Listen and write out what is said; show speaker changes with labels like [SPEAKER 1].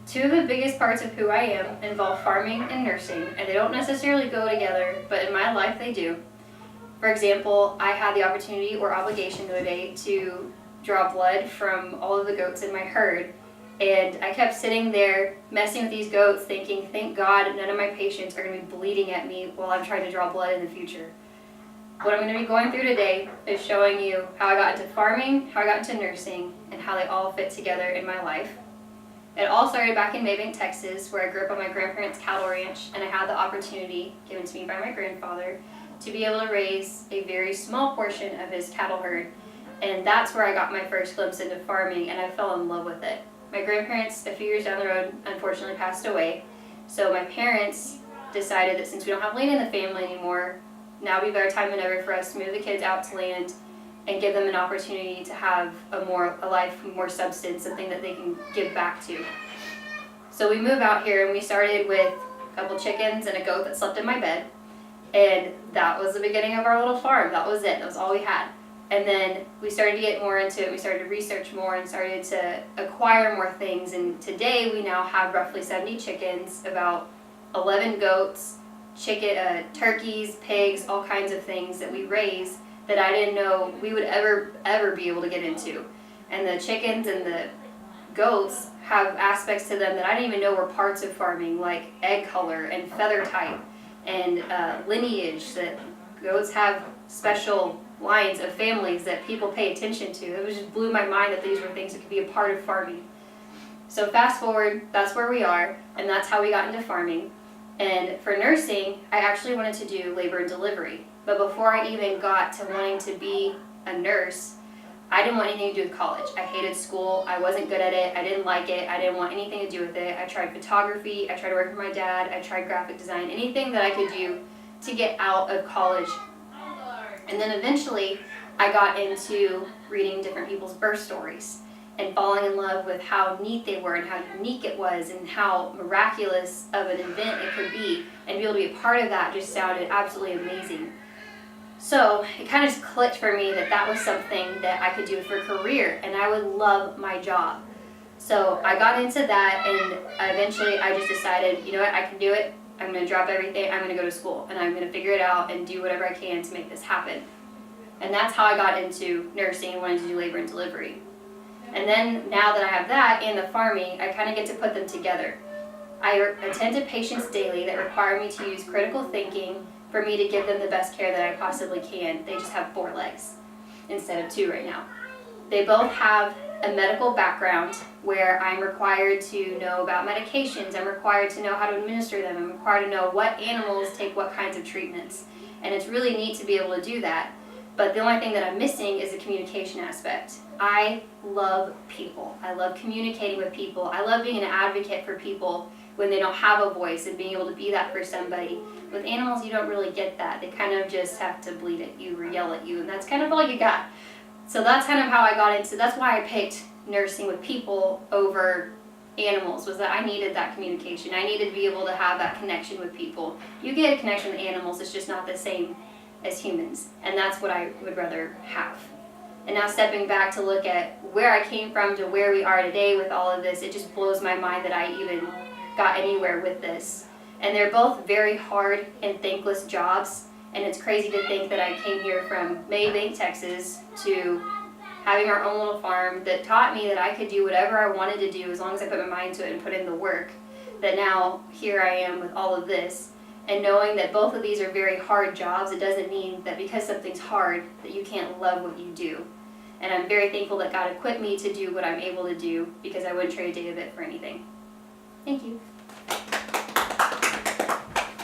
[SPEAKER 1] Two of the biggest parts of who I am involve farming and nursing, and they don't necessarily go together, but in my life they do. For example, I had the opportunity or obligation today to draw blood from all of the goats in my herd, and I kept sitting there messing with these goats thinking, thank God none of my patients are going to be bleeding at me while I'm trying to draw blood in the future. What I'm going to be going through today is showing you how I got into farming, how I got into nursing, and how they all fit together in my life. It all started back in Maybank, Texas, where I grew up on my grandparents' cattle ranch, and I had the opportunity, given to me by my grandfather, to be able to raise a very small portion of his cattle herd. And that's where I got my first glimpse into farming, and I fell in love with it. My grandparents, a few years down the road, unfortunately passed away. So my parents decided that since we don't have land in the family anymore, now would be a better time than ever for us to move the kids out to land and give them an opportunity to have a life, more substance, something that they can give back to. So we moved out here, and we started with a couple chickens and a goat that slept in my bed. And that was the beginning of our little farm. That was it. That was all we had. And then we started to get more into it. We started to research more and started to acquire more things. And today we now have roughly 70 chickens, about 11 goats, turkeys, pigs, all kinds of things that we raise that I didn't know we would ever be able to get into. And the chickens and the goats have aspects to them that I didn't even know were parts of farming, like egg color and feather type and lineage, that goats have special lines of families that people pay attention to. It just blew my mind that these were things that could be a part of farming. So fast forward, that's where we are, and that's how we got into farming. And for nursing, I actually wanted to do labor and delivery. But before I even got to wanting to be a nurse, I didn't want anything to do with college. I hated school. I wasn't good at it. I didn't like it. I didn't want anything to do with it. I tried photography. I tried to work with my dad. I tried graphic design. Anything that I could do to get out of college. And then eventually, I got into reading different people's birth stories and falling in love with how neat they were and how unique it was and how miraculous of an event it could be. And be able to be a part of that just sounded absolutely amazing. So it kind of just clicked for me that that was something that I could do for a career, and I would love my job. So I got into that, and eventually I just decided, you know what, I can do it. I'm going to drop everything. I'm going to go to school, and I'm going to figure it out and do whatever I can to make this happen. And that's how I got into nursing and wanting to do labor and delivery. And then now that I have that and the farming, I kind of get to put them together. I attend to patients daily that require me to use critical thinking for me to give them the best care that I possibly can. They just have 4 legs instead of 2 right now. They both have a medical background where I'm required to know about medications, I'm required to know how to administer them, I'm required to know what animals take what kinds of treatments. And it's really neat to be able to do that. But the only thing that I'm missing is the communication aspect. I love people. I love communicating with people. I love being an advocate for people when they don't have a voice and being able to be that for somebody. With animals, you don't really get that. They kind of just have to bleat at you or yell at you, and that's kind of all you got. So that's kind of how I got into, that's why I picked nursing with people over animals, was that I needed that communication. I needed to be able to have that connection with people. You get a connection with animals, it's just not the same as humans, and that's what I would rather have. And now stepping back to look at where I came from to where we are today with all of this, it just blows my mind that I even got anywhere with this. And they're both very hard and thankless jobs, and it's crazy to think that I came here from Maybank, Texas, to having our own little farm that taught me that I could do whatever I wanted to do as long as I put my mind to it and put in the work. That now here I am with all of this. And knowing that both of these are very hard jobs, it doesn't mean that because something's hard that you can't love what you do. And I'm very thankful that God equipped me to do what I'm able to do, because I wouldn't trade a day of it for anything. Thank you.